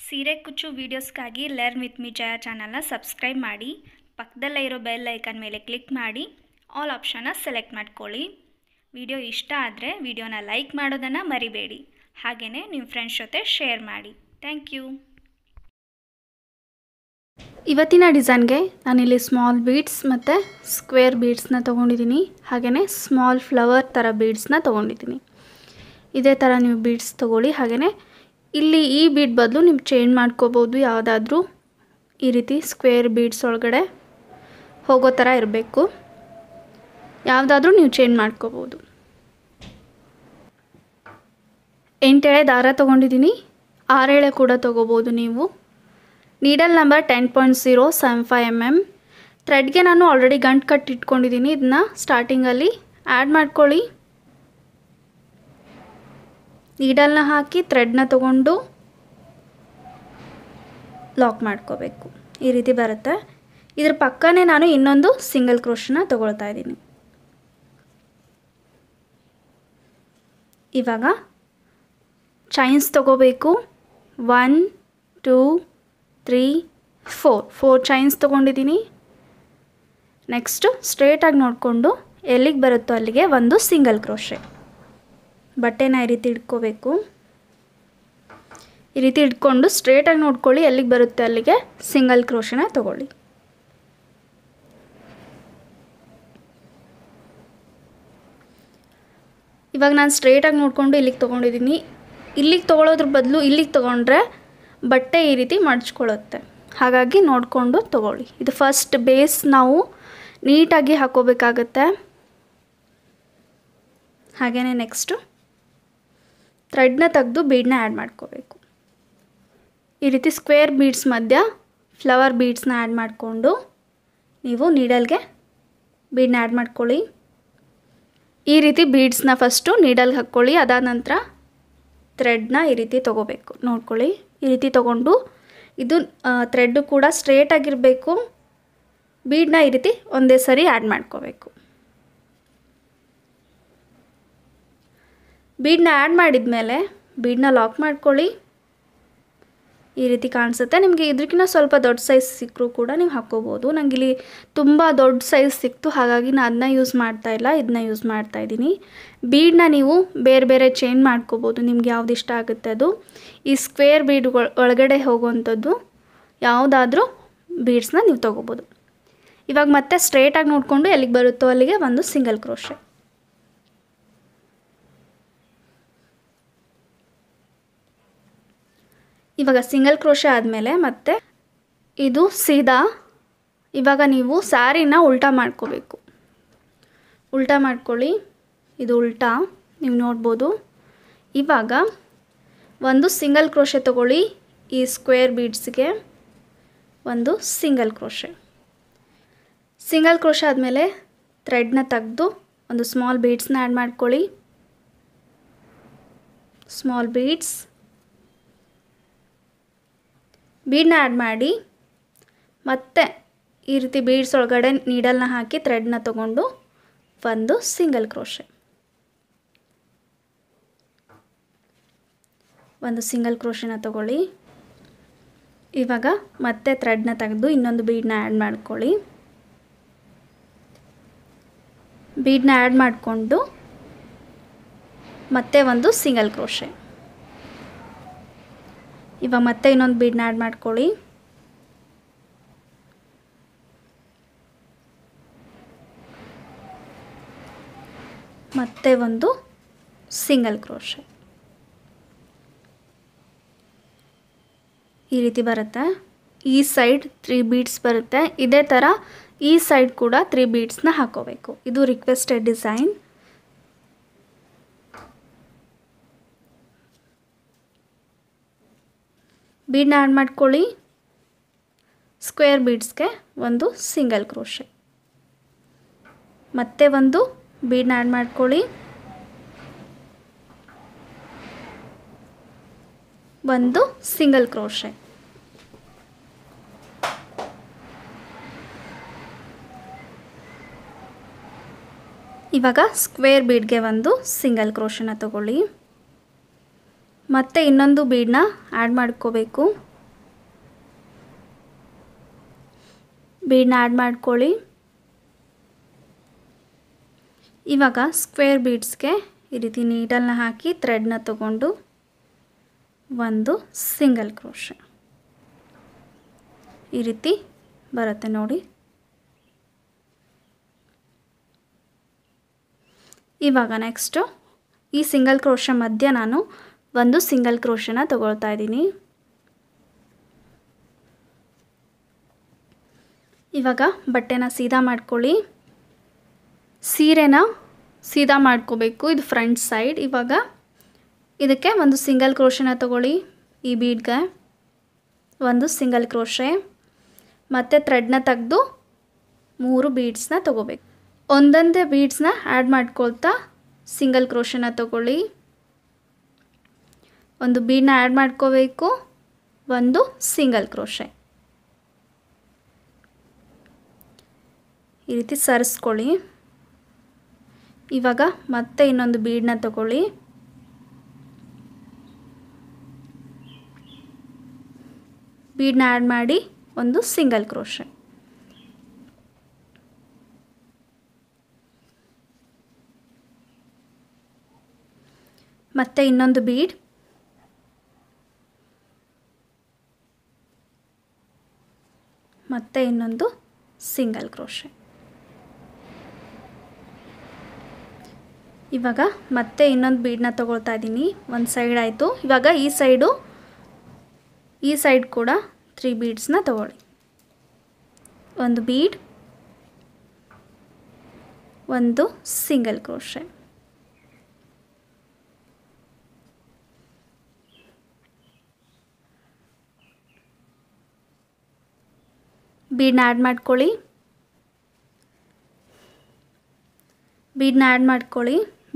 ಸೀರೆ ಕುಚ್ಚು ವೀಡಿಯೋಸ್ಗಾಗಿ learn with ಮಿ ಜಯ ಚಾನಲ್ನ ಸಬ್ಸ್ಕ್ರೈಬ್ ಮಾಡಿ, ಪಕ್ಕದಲ್ಲೇ ಇರೋ ಬೆಲ್ ಐಕನ್ ಮೇಲೆ ಕ್ಲಿಕ್ ಮಾಡಿ ಆಲ್ ಆಪ್ಷನ್ನ ಸೆಲೆಕ್ಟ್ ಮಾಡ್ಕೊಳ್ಳಿ. ವಿಡಿಯೋ ಇಷ್ಟ ಆದರೆ ವಿಡಿಯೋನ ಲೈಕ್ ಮಾಡೋದನ್ನು ಮರಿಬೇಡಿ. ಹಾಗೆಯೇ ನಿಮ್ಮ ಫ್ರೆಂಡ್ಸ್ ಜೊತೆ ಶೇರ್ ಮಾಡಿ. Thank you. ಇವತ್ತಿನ ಡಿಸೈನ್ಗೆ ನಾನಿಲ್ಲಿ ಸ್ಮಾಲ್ ಬೀಡ್ಸ್ ಮತ್ತು ಸ್ಕ್ವೇರ್ ಬೀಡ್ಸ್ನ ತೊಗೊಂಡಿದ್ದೀನಿ. ಹಾಗೆಯೇ ಸ್ಮಾಲ್ ಫ್ಲವರ್ ಥರ ಬೀಡ್ಸ್ನ ತೊಗೊಂಡಿದ್ದೀನಿ. ಇದೇ ಥರ ನೀವು ಬೀಡ್ಸ್ ತೊಗೊಳ್ಳಿ. ಹಾಗೆಯೇ ಇಲ್ಲಿ ಈ ಬೀಡ್ ಬದಲು ನೀವು ಚೇಂಜ್ ಮಾಡ್ಕೋಬೋದು. ಯಾವುದಾದ್ರೂ ಈ ರೀತಿ ಸ್ಕ್ವೇರ್ ಬೀಡ್ಸ್ ಒಳಗಡೆ ಹೋಗೋ ಥರ ಇರಬೇಕು. ಯಾವುದಾದ್ರೂ ನೀವು ಚೇಂಜ್ ಮಾಡ್ಕೋಬೋದು. 8 ಎಳೆ ದಾರ ತೊಗೊಂಡಿದ್ದೀನಿ. 6 ಎಳೆ ಕೂಡ ತೊಗೋಬೋದು ನೀವು. Needle number 10.075 mm. ಥ್ರೆಡ್ಗೆ ನಾನು ಆಲ್ರೆಡಿ ಗಂಟು ಕಟ್ಟಿ ಇಟ್ಕೊಂಡಿದ್ದೀನಿ. ಇದನ್ನ ಸ್ಟಾರ್ಟಿಂಗಲ್ಲಿ ಆ್ಯಡ್ ಮಾಡ್ಕೊಳ್ಳಿ. ನೀಡಲ್ನ ಹಾಕಿ ಥ್ರೆಡ್ನ ತೊಗೊಂಡು ಲಾಕ್ ಮಾಡ್ಕೋಬೇಕು. ಈ ರೀತಿ ಬರುತ್ತೆ. ಇದ್ರ ಪಕ್ಕನೇ ನಾನು ಇನ್ನೊಂದು ಸಿಂಗಲ್ ಕ್ರೋಶನ ತೊಗೊಳ್ತಾ ಇದ್ದೀನಿ. ಇವಾಗ ಚೈನ್ಸ್ ತೊಗೋಬೇಕು. 1 2 3 4 ಚೈನ್ಸ್ ತೊಗೊಂಡಿದ್ದೀನಿ. ನೆಕ್ಸ್ಟು ಸ್ಟ್ರೇಟಾಗಿ ನೋಡಿಕೊಂಡು ಎಲ್ಲಿಗೆ ಬರುತ್ತೋ ಅಲ್ಲಿಗೆ ಒಂದು ಸಿಂಗಲ್ ಕ್ರೋಶೆ. ಬಟ್ಟೆನ ಈ ರೀತಿ ಇಟ್ಕೋಬೇಕು. ಈ ರೀತಿ ಇಟ್ಕೊಂಡು ಸ್ಟ್ರೇಟಾಗಿ ನೋಡ್ಕೊಳ್ಳಿ, ಎಲ್ಲಿಗೆ ಬರುತ್ತೆ ಅಲ್ಲಿಗೆ ಸಿಂಗಲ್ ಕ್ರೋಶನ ತೊಗೊಳ್ಳಿ. ಇವಾಗ ನಾನು ಸ್ಟ್ರೇಟಾಗಿ ನೋಡಿಕೊಂಡು ಇಲ್ಲಿಗೆ ತೊಗೊಂಡಿದ್ದೀನಿ. ಇಲ್ಲಿಗೆ ತೊಗೊಳೋದ್ರ ಬದಲು ಇಲ್ಲಿಗೆ ತೊಗೊಂಡ್ರೆ ಬಟ್ಟೆ ಈ ರೀತಿ ಮಡ್ಚ್ಕೊಳ್ಳುತ್ತೆ. ಹಾಗಾಗಿ ನೋಡಿಕೊಂಡು ತೊಗೊಳ್ಳಿ. ಇದು ಫಸ್ಟ್ ಬೇಸ್ ನಾವು ನೀಟಾಗಿ ಹಾಕೋಬೇಕಾಗತ್ತೆ. ಹಾಗೆಯೇ ನೆಕ್ಸ್ಟು ಥ್ರೆಡ್ನ ತೆಗೆದು ಬೀಡನ್ನ ಆ್ಯಡ್ ಮಾಡ್ಕೋಬೇಕು. ಈ ರೀತಿ ಸ್ಕ್ವೇರ್ ಬೀಡ್ಸ್ ಮಧ್ಯ ಫ್ಲವರ್ ಬೀಡ್ಸ್ನ ಆ್ಯಡ್ ಮಾಡಿಕೊಂಡು ನೀವು ನೀಡಲ್ಗೆ ಬೀಡನ್ನ ಆ್ಯಡ್ ಮಾಡ್ಕೊಳ್ಳಿ. ಈ ರೀತಿ ಬೀಡ್ಸ್ನ ಫಸ್ಟು ನೀಡಲ್ಗೆ ಹಾಕ್ಕೊಳ್ಳಿ. ಅದಾದ ನಂತರ ಥ್ರೆಡ್ನ ಈ ರೀತಿ ತೊಗೋಬೇಕು. ನೋಡ್ಕೊಳ್ಳಿ, ಈ ರೀತಿ ತೊಗೊಂಡು ಇದು ಥ್ರೆಡ್ಡು ಕೂಡ ಸ್ಟ್ರೇಟಾಗಿರಬೇಕು. ಬೀಡನ್ನ ಈ ರೀತಿ ಒಂದೇ ಸರಿ ಆ್ಯಡ್ ಮಾಡ್ಕೋಬೇಕು. ಬೀಡನ್ನ ಆ್ಯಡ್ ಮಾಡಿದ ಮೇಲೆ ಬೀಡನ್ನ ಲಾಕ್ ಮಾಡ್ಕೊಳ್ಳಿ. ಈ ರೀತಿ ಕಾಣಿಸುತ್ತೆ. ನಿಮಗೆ ಇದಕ್ಕಿಂತ ಸ್ವಲ್ಪ ದೊಡ್ಡ ಸೈಜ್ ಸಿಕ್ಕರೂ ಕೂಡ ನೀವು ಹಾಕ್ಕೋಬೋದು. ನನಗೆ ಇಲ್ಲಿ ತುಂಬ ದೊಡ್ಡ ಸೈಜ್ ಸಿಕ್ತು, ಹಾಗಾಗಿ ನಾನು ಅದನ್ನ ಯೂಸ್ ಮಾಡ್ತಾಯಿಲ್ಲ, ಇದನ್ನ ಯೂಸ್ ಮಾಡ್ತಾಯಿದ್ದೀನಿ. ಬೀಡನ್ನ ನೀವು ಬೇರೆ ಬೇರೆ ಚೇಂಜ್ ಮಾಡ್ಕೋಬೋದು. ನಿಮ್ಗೆ ಯಾವ್ದು ಇಷ್ಟ ಆಗುತ್ತೆ ಅದು. ಈ ಸ್ಕ್ವೇರ್ ಬೀಡ್ ಒಳಗಡೆ ಹೋಗುವಂಥದ್ದು ಯಾವುದಾದ್ರೂ ಬೀಡ್ಸ್ನ ನೀವು ತೊಗೋಬೋದು. ಇವಾಗ ಮತ್ತೆ ಸ್ಟ್ರೇಟಾಗಿ ನೋಡಿಕೊಂಡು ಎಲ್ಲಿಗೆ ಬರುತ್ತೋ ಅಲ್ಲಿಗೆ ಒಂದು ಸಿಂಗಲ್ ಕ್ರೋಶೆ. ಇವಾಗ ಸಿಂಗಲ್ ಕ್ರೋಶೆ ಆದಮೇಲೆ ಮತ್ತೆ ಇದು ಸೀದಾ ಇವಾಗ ನೀವು ಸ್ಯಾರಿನ ಉಲ್ಟಾ ಮಾಡ್ಕೋಬೇಕು. ಉಲ್ಟಾ ಮಾಡ್ಕೊಳ್ಳಿ. ಇದು ಉಲ್ಟಾ ನೀವು ನೋಡ್ಬೋದು. ಇವಾಗ ಒಂದು ಸಿಂಗಲ್ ಕ್ರೋಶೆ ತೊಗೊಳ್ಳಿ. ಈ ಸ್ಕ್ವೇರ್ ಬೀಡ್ಸ್ಗೆ ಒಂದು ಸಿಂಗಲ್ ಕ್ರೋಶೆ. ಸಿಂಗಲ್ ಕ್ರೋಶೆ ಆದಮೇಲೆ ಥ್ರೆಡ್ನ ತೆಗೆದು ಒಂದು ಸ್ಮಾಲ್ ಬೀಡ್ಸ್ನ ಆ್ಯಡ್ ಮಾಡ್ಕೊಳ್ಳಿ. ಸ್ಮಾಲ್ ಬೀಡ್ಸ್ ಬೀಡನ್ನ ಆ್ಯಡ್ ಮಾಡಿ ಮತ್ತೆ ಈ ರೀತಿ ಬೀಡ್ಸ್ ಒಳಗಡೆ ನೀಡಲ್ನ ಹಾಕಿ ಥ್ರೆಡ್ನ ತೊಗೊಂಡು ಒಂದು ಸಿಂಗಲ್ ಕ್ರೋಶೆ. ಒಂದು ಸಿಂಗಲ್ ಕ್ರೋಶೆನ ತೊಗೊಳ್ಳಿ. ಇವಾಗ ಮತ್ತೆ ಥ್ರೆಡ್ನ ತೆಗೆದು ಇನ್ನೊಂದು ಬೀಡನ್ನ ಆ್ಯಡ್ ಮಾಡ್ಕೊಳ್ಳಿ. ಬೀಡನ್ನ ಆ್ಯಡ್ ಮಾಡಿಕೊಂಡು ಮತ್ತೆ ಒಂದು ಸಿಂಗಲ್ ಕ್ರೋಶೆ. ಇವಾಗ ಮತ್ತೆ ಇನ್ನೊಂದು ಬೀಡನ್ನ ಆ್ಯಡ್ ಮಾಡ್ಕೊಳ್ಳಿ. ಮತ್ತೆ ಒಂದು ಸಿಂಗಲ್ ಕ್ರೋಶೆ. ಈ ರೀತಿ ಬರುತ್ತೆ. ಈ ಸೈಡ್ 3 ಬೀಡ್ಸ್ ಬರುತ್ತೆ. ಇದೇ ಥರ ಈ ಸೈಡ್ ಕೂಡ 3 ಬೀಡ್ಸ್ನ ಹಾಕೋಬೇಕು. ಇದು ರಿಕ್ವೆಸ್ಟೆಡ್ ಡಿಸೈನ್. ಬೀಡನ್ನ ಆ್ಯಡ್ ಮಾಡ್ಕೊಳ್ಳಿ. ಸ್ಕ್ವೇರ್ ಬೀಡ್ಸ್ಗೆ ಒಂದು ಸಿಂಗಲ್ ಕ್ರೋಶೆ. ಮತ್ತೆ ಒಂದು ಬೀಡನ್ನ ಆ್ಯಡ್ ಮಾಡ್ಕೊಳ್ಳಿ. ಒಂದು ಸಿಂಗಲ್ ಕ್ರೋಶೆ. ಇವಾಗ ಸ್ಕ್ವೇರ್ ಬೀಡ್ಗೆ ಒಂದು ಸಿಂಗಲ್ ಕ್ರೋಶನ ತಗೊಳ್ಳಿ. ಮತ್ತೆ ಇನ್ನೊಂದು ಬೀಡ್ನ ಆ್ಯಡ್ ಮಾಡ್ಕೋಬೇಕು. ಬೀಡನ್ನ ಆ್ಯಡ್ ಮಾಡ್ಕೊಳ್ಳಿ. ಇವಾಗ ಸ್ಕ್ವೇರ್ ಬೀಡ್ಸ್ಗೆ ಈ ರೀತಿ ನೀಡಲ್ನ ಹಾಕಿ ಥ್ರೆಡ್ನ ತಗೊಂಡು ಒಂದು ಸಿಂಗಲ್ ಕ್ರೋಶೆ ಈ ರೀತಿ ಬರುತ್ತೆ ನೋಡಿ. ಇವಾಗ ನೆಕ್ಸ್ಟು ಈ ಸಿಂಗಲ್ ಕ್ರೋಶೆ ಮಧ್ಯೆ ನಾನು ಒಂದು ಸಿಂಗಲ್ ಕ್ರೋಶೆನ ತಗೊಳ್ತಾ ಇದ್ದೀನಿ. ಇವಾಗ ಬಟ್ಟೆನ ಸೀದಾ ಮಾಡ್ಕೊಳ್ಳಿ. ಸೀರೆನ ಸೀದಾ ಮಾಡ್ಕೋಬೇಕು, ಇದು ಫ್ರಂಟ್ ಸೈಡ್. ಇವಾಗ ಇದಕ್ಕೆ ಒಂದು ಸಿಂಗಲ್ ಕ್ರೋಶೆನ ತಗೊಳ್ಳಿ. ಈ ಬೀಡ್ಗೆ ಒಂದು ಸಿಂಗಲ್ ಕ್ರೋಶೆ ಮತ್ತು ಥ್ರೆಡ್ನ ತೆಗೆದು 3 ಬೀಡ್ಸ್ನ ತಗೋಬೇಕು. ಒಂದೊಂದೇ ಬೀಡ್ಸ್ನ ಆ್ಯಡ್ ಮಾಡ್ಕೊಳ್ತಾ ಸಿಂಗಲ್ ಕ್ರೋಶೆನ ತಗೊಳ್ಳಿ. ಒಂದು ಬೀಡನ್ನ ಆ್ಯಡ್ ಮಾಡ್ಕೋಬೇಕು, ಒಂದು ಸಿಂಗಲ್ ಕ್ರೋಶೆ ಈ ರೀತಿ ಸರಿಸ್ಕೊಳ್ಳಿ. ಇವಾಗ ಮತ್ತೆ ಇನ್ನೊಂದು ಬೀಡನ್ನ ತಗೊಳ್ಳಿ. ಬೀಡನ್ನ ಆ್ಯಡ್ ಮಾಡಿ ಒಂದು ಸಿಂಗಲ್ ಕ್ರೋಶೆ ಮತ್ತೆ ಇನ್ನೊಂದು ಬೀಡ್, ಮತ್ತೆ ಇನ್ನೊಂದು ಸಿಂಗಲ್ ಕ್ರೋಶೆ. ಇವಾಗ ಮತ್ತೆ ಇನ್ನೊಂದು ಬೀಡನ್ನ ತಗೊಳ್ತಾ ಇದ್ದೀನಿ. ಒಂದು ಸೈಡ್ ಆಯಿತು. ಇವಾಗ ಈ ಸೈಡ್ ಕೂಡ 3 ಬೀಡ್ಸ್ನ ತಗೊಳ್ಳಿ. ಒಂದು ಬೀಡ್, ಒಂದು ಸಿಂಗಲ್ ಕ್ರೋಶೆ ಬೀಡನ್ನ ಆ್ಯಡ್ ಮಾಡ್ಕೊಳ್ಳಿ.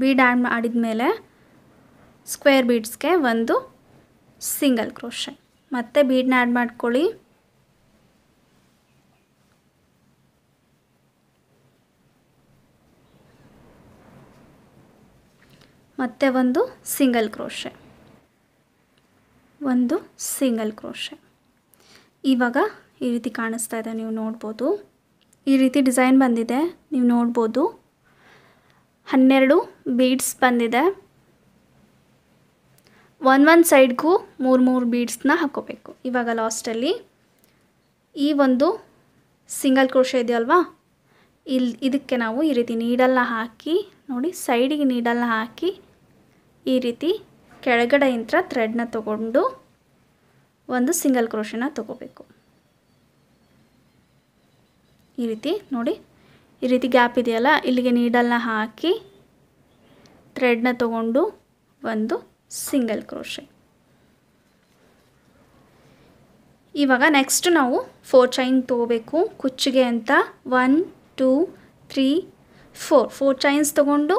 ಬೀಡ್ ಆ್ಯಡ್ ಮಾಡಿದ್ಮೇಲೆ ಸ್ಕ್ವೇರ್ ಬೀಡ್ಸ್ಗೆ ಒಂದು ಸಿಂಗಲ್ ಕ್ರೋಶೆ ಮತ್ತೆ ಬೀಡನ್ನ ಆ್ಯಡ್ ಮಾಡ್ಕೊಳ್ಳಿ. ಮತ್ತೆ ಒಂದು ಸಿಂಗಲ್ ಕ್ರೋಶೆ, ಒಂದು ಸಿಂಗಲ್ ಕ್ರೋಶೆ. ಇವಾಗ ಈ ರೀತಿ ಕಾಣಿಸ್ತಾ ಇದೆ, ನೀವು ನೋಡ್ಬೋದು. ಈ ರೀತಿ ಡಿಸೈನ್ ಬಂದಿದೆ, ನೀವು ನೋಡ್ಬೋದು. 12 ಬೀಡ್ಸ್ ಬಂದಿದೆ. ಒಂದು ಸೈಡ್ಗೂ 3 ಬೀಡ್ಸ್ನ ಹಾಕೋಬೇಕು. ಇವಾಗ ಲಾಸ್ಟಲ್ಲಿ ಈ ಒಂದು ಸಿಂಗಲ್ ಕ್ರೋಶೆ ಇದೆಯಲ್ವಾ, ಇದಕ್ಕೆ ನಾವು ಈ ರೀತಿ ನೀಡಲ್ನ ಹಾಕಿ ನೋಡಿ, ಸೈಡಿಗೆ ನೀಡಲ್ನ ಹಾಕಿ ಈ ರೀತಿ ಕೆಳಗಡೆಯಿಂದ ಥ್ರೆಡ್ನ ತಗೊಂಡು ಒಂದು ಸಿಂಗಲ್ ಕ್ರೋಶೆನ ತಗೋಬೇಕು. ಈ ರೀತಿ ನೋಡಿ, ಈ ರೀತಿ ಗ್ಯಾಪ್ ಇದೆಯಲ್ಲ, ಇಲ್ಲಿಗೆ ನೀಡಲ್ನ ಹಾಕಿ ಥ್ರೆಡ್ನ ತಗೊಂಡು ಒಂದು ಸಿಂಗಲ್ ಕ್ರೋಶೆ. ಇವಾಗ ನೆಕ್ಸ್ಟ್ ನಾವು 4 ಚೈನ್ ತಗೋಬೇಕು ಕುಚ್ಚಿಗೆ ಅಂತ. 1 2 3 4 ಚೈನ್ಸ್ ತಗೊಂಡು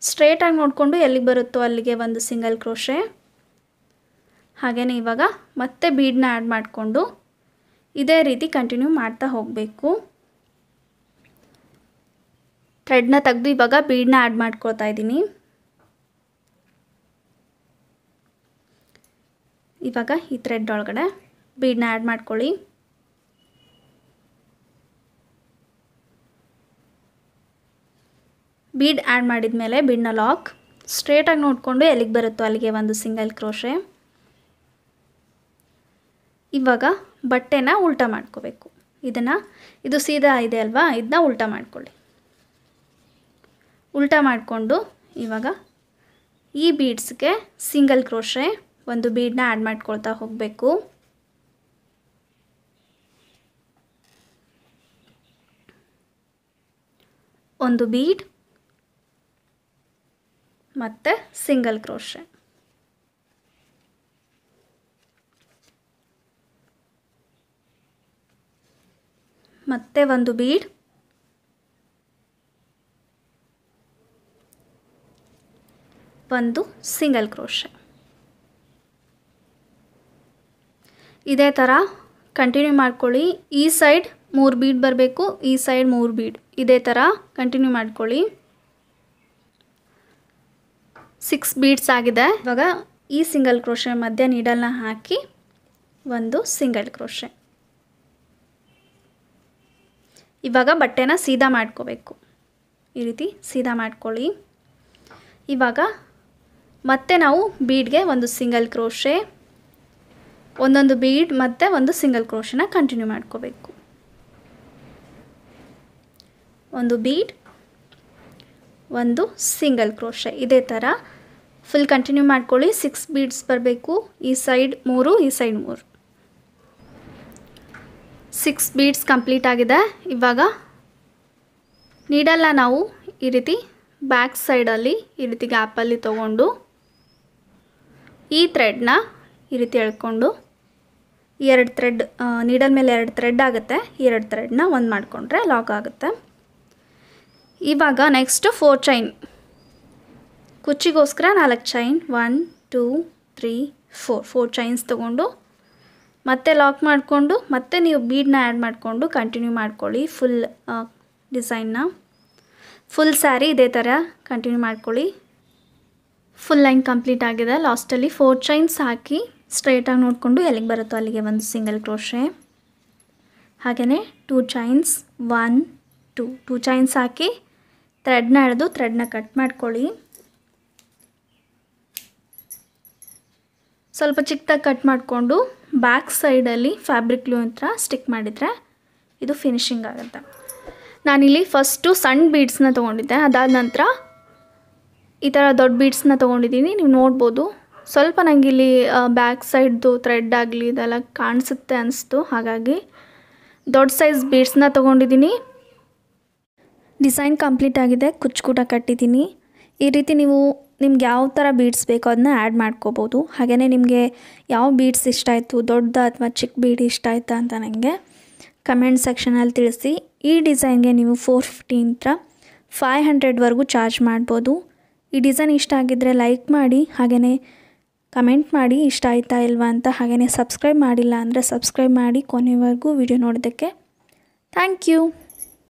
ಸ್ಟ್ರೇಟಾಗಿ ನೋಡಿಕೊಂಡು ಎಲ್ಲಿಗೆ ಬರುತ್ತೋ ಅಲ್ಲಿಗೆ ಒಂದು ಸಿಂಗಲ್ ಕ್ರೋಶೆ. ಹಾಗೆಯೇ ಇವಾಗ ಮತ್ತೆ ಬೀಡನ್ನ ಆ್ಯಡ್ ಮಾಡಿಕೊಂಡು ಇದೇ ರೀತಿ ಕಂಟಿನ್ಯೂ ಮಾಡ್ತಾ ಹೋಗಬೇಕು. ಥ್ರೆಡ್ನ ತೆಗೆದು ಇವಾಗ ಬೀಡನ್ನ ಆ್ಯಡ್ ಮಾಡ್ಕೊಳ್ತಾ ಇದ್ದೀನಿ. ಇವಾಗ ಈ ಥ್ರೆಡ್ ಒಳಗಡೆ ಬೀಡನ್ನ ಆ್ಯಡ್ ಮಾಡ್ಕೊಳ್ಳಿ. ಬೀಡ್ ಆ್ಯಡ್ ಮಾಡಿದ ಮೇಲೆ ಬೀಡನ್ನ ಲಾಕ್, ಸ್ಟ್ರೇಟಾಗಿ ನೋಡಿಕೊಂಡು ಎಲ್ಲಿಗೆ ಬರುತ್ತೋ ಅಲ್ಲಿಗೆ ಒಂದು ಸಿಂಗಲ್ ಕ್ರೋಶೆ. ಇವಾಗ ಬಟ್ಟೆನ ಉಲ್ಟಾ ಮಾಡ್ಕೋಬೇಕು. ಇದು ಸೀದಾ ಇದೆ ಅಲ್ವಾ, ಇದನ್ನ ಉಲ್ಟಾ ಮಾಡ್ಕೊಳ್ಳಿ. ಉಲ್ಟಾ ಮಾಡಿಕೊಂಡು ಇವಾಗ ಈ ಬೀಡ್ಸ್ಗೆ ಸಿಂಗಲ್ ಕ್ರೋಶೆ ಒಂದು ಬೀಡನ್ನ ಆ್ಯಡ್ ಮಾಡ್ಕೊಳ್ತಾ ಹೋಗಬೇಕು. ಒಂದು ಬೀಡ್ ಮತ್ತು ಸಿಂಗಲ್ ಕ್ರೋಶೆ. ಮತ್ತೆ ಒಂದು ಬೀಡ್, ಒಂದು ಸಿಂಗಲ್ ಕ್ರೋಶೆ. ಇದೇ ಥರ ಕಂಟಿನ್ಯೂ ಮಾಡ್ಕೊಳ್ಳಿ. ಈ ಸೈಡ್ 3 ಬೀಡ್ ಬರಬೇಕು, ಈ ಸೈಡ್ 3 ಬೀಡ್. ಇದೇ ಥರ ಕಂಟಿನ್ಯೂ ಮಾಡ್ಕೊಳ್ಳಿ. 6 ಬೀಡ್ಸ್ ಆಗಿದೆ. ಇವಾಗ ಈ ಸಿಂಗಲ್ ಕ್ರೋಶೆ ಮಧ್ಯ ನೀಡಲ್ನ ಹಾಕಿ ಒಂದು ಸಿಂಗಲ್ ಕ್ರೋಶೆ. ಇವಾಗ ಬಟ್ಟೆನ ಸೀದಾ ಮಾಡ್ಕೋಬೇಕು. ಈ ರೀತಿ ಸೀದಾ ಮಾಡ್ಕೊಳ್ಳಿ. ಇವಾಗ ಮತ್ತೆ ನಾವು ಬೀಡ್ಗೆ ಒಂದು ಸಿಂಗಲ್ ಕ್ರೋಶೆ, ಒಂದೊಂದು ಬೀಡ್ ಮತ್ತು ಒಂದು ಸಿಂಗಲ್ ಕ್ರೋಶೆನ ಕಂಟಿನ್ಯೂ ಮಾಡ್ಕೋಬೇಕು. ಒಂದು ಬೀಡ್, ಒಂದು ಸಿಂಗಲ್ ಕ್ರೋಶೆ, ಇದೇ ಥರ ಫುಲ್ ಕಂಟಿನ್ಯೂ ಮಾಡ್ಕೊಳ್ಳಿ. 6 ಬೀಡ್ಸ್ ಬರಬೇಕು. ಈ ಸೈಡ್ 3, ಈ ಸೈಡ್ 3. 6 ಬೀಡ್ಸ್ ಕಂಪ್ಲೀಟ್ ಆಗಿದೆ. ಇವಾಗ ನೀಡಲ್ಲ ನಾವು ಈ ರೀತಿ ಬ್ಯಾಕ್ ಸೈಡಲ್ಲಿ ಈ ರೀತಿ ಗ್ಯಾಪಲ್ಲಿ ತೊಗೊಂಡು ಈ ಥ್ರೆಡ್ನ ಈ ರೀತಿ ಎಳ್ಕೊಂಡು 2 ಥ್ರೆಡ್, ನೀಡಲ್ ಮೇಲೆ 2 ಥ್ರೆಡ್ ಆಗುತ್ತೆ. 2 ಥ್ರೆಡ್ನ ಒಂದು ಮಾಡಿಕೊಂಡ್ರೆ ಲಾಕ್ ಆಗುತ್ತೆ. ಇವಾಗ ನೆಕ್ಸ್ಟು 4 ಚೈನ್, ಕುಚ್ಚಿಗೋಸ್ಕರ 4 ಚೈನ್, 1 2 3 4 ಚೈನ್ಸ್ ತೊಗೊಂಡು ಮತ್ತೆ ಲಾಕ್ ಮಾಡಿಕೊಂಡು ಮತ್ತೆ ನೀವು ಬೀಡನ್ನ ಆ್ಯಡ್ ಮಾಡಿಕೊಂಡು ಕಂಟಿನ್ಯೂ ಮಾಡ್ಕೊಳ್ಳಿ. ಫುಲ್ ಡಿಸೈನ್ನ, ಫುಲ್ ಸ್ಯಾರಿ ಇದೇ ಥರ ಕಂಟಿನ್ಯೂ ಮಾಡ್ಕೊಳ್ಳಿ. ಫುಲ್ ಲೈನ್ ಕಂಪ್ಲೀಟ್ ಆಗಿದೆ. ಲಾಸ್ಟಲ್ಲಿ 4 ಚೈನ್ಸ್ ಹಾಕಿ ಸ್ಟ್ರೈಟಾಗಿ ನೋಡಿಕೊಂಡು ಎಲ್ಲಿಗೆ ಬರುತ್ತೋ ಅಲ್ಲಿಗೆ ಒಂದು ಸಿಂಗಲ್ ಕ್ರೋಶೆ, ಹಾಗೆಯೇ 2 ಚೈನ್ಸ್, 1 2 ಚೈನ್ಸ್ ಹಾಕಿ ಥ್ರೆಡ್ನ ಎಳೆದು ಥ್ರೆಡ್ನ ಕಟ್ ಮಾಡ್ಕೊಳ್ಳಿ. ಸ್ವಲ್ಪ ಚಿಕ್ಕದಾಗಿ ಕಟ್ ಮಾಡಿಕೊಂಡು ಬ್ಯಾಕ್ ಸೈಡಲ್ಲಿ ಫ್ಯಾಬ್ರಿಕ್ ಗ್ಲೂ ಹತ್ರ ಸ್ಟಿಕ್ ಮಾಡಿದರೆ ಇದು ಫಿನಿಶಿಂಗ್ ಆಗುತ್ತೆ. ನಾನಿಲ್ಲಿ ಫಸ್ಟು ಸಣ್ಣ ಬೀಡ್ಸ್ನ ತೊಗೊಂಡಿದ್ದೆ, ಅದಾದ ನಂತರ ಈ ಥರ ದೊಡ್ಡ ಬೀಡ್ಸ್ನ ತೊಗೊಂಡಿದ್ದೀನಿ. ನೀವು ನೋಡ್ಬೋದು ಸ್ವಲ್ಪ ನನಗಿಲ್ಲಿ ಬ್ಯಾಕ್ ಸೈಡ್ದು ಥ್ರೆಡ್ ಆಗಲಿ ಇದೆಲ್ಲ ಕಾಣಿಸುತ್ತೆ ಅನಿಸ್ತು, ಹಾಗಾಗಿ ದೊಡ್ಡ ಸೈಜ್ ಬೀಡ್ಸ್ನ ತೊಗೊಂಡಿದ್ದೀನಿ. ಡಿಸೈನ್ ಕಂಪ್ಲೀಟ್ ಆಗಿದೆ. ಕುಚ್ಚು ಕೂಡ ಕಟ್ಟಿದ್ದೀನಿ. ಈ ರೀತಿ ನೀವು ನಿಮ್ಗೆ ಯಾವ ಥರ ಬೀಡ್ಸ್ ಬೇಕೋ ಅದನ್ನ ಆ್ಯಡ್ ಮಾಡ್ಕೋಬೋದು. ಹಾಗೆಯೇ ನಿಮಗೆ ಯಾವ ಬೀಡ್ಸ್ ಇಷ್ಟ ಆಯಿತು, ದೊಡ್ಡ ಅಥವಾ ಚಿಕ್ಕ ಬೀಡ್ ಇಷ್ಟ ಆಯಿತಾ ಅಂತ ನನಗೆ ಕಮೆಂಟ್ ಸೆಕ್ಷನಲ್ಲಿ ತಿಳಿಸಿ. ಈ ಡಿಸೈನ್ಗೆ ನೀವು 450 500ವರೆಗೂ ಚಾರ್ಜ್ ಮಾಡ್ಬೋದು. ಈ ಡಿಸೈನ್ ಇಷ್ಟ ಆಗಿದ್ದರೆ ಲೈಕ್ ಮಾಡಿ, ಹಾಗೆಯೇ ಕಮೆಂಟ್ ಮಾಡಿ ಇಷ್ಟ ಆಯಿತಾ ಇಲ್ವಾ ಅಂತ. ಹಾಗೆಯೇ ಸಬ್ಸ್ಕ್ರೈಬ್ ಮಾಡಿಲ್ಲ ಅಂದರೆ ಸಬ್ಸ್ಕ್ರೈಬ್ ಮಾಡಿ. ಕೊನೆವರೆಗೂ ವಿಡಿಯೋ ನೋಡೋದಕ್ಕೆ ಥ್ಯಾಂಕ್ ಯು.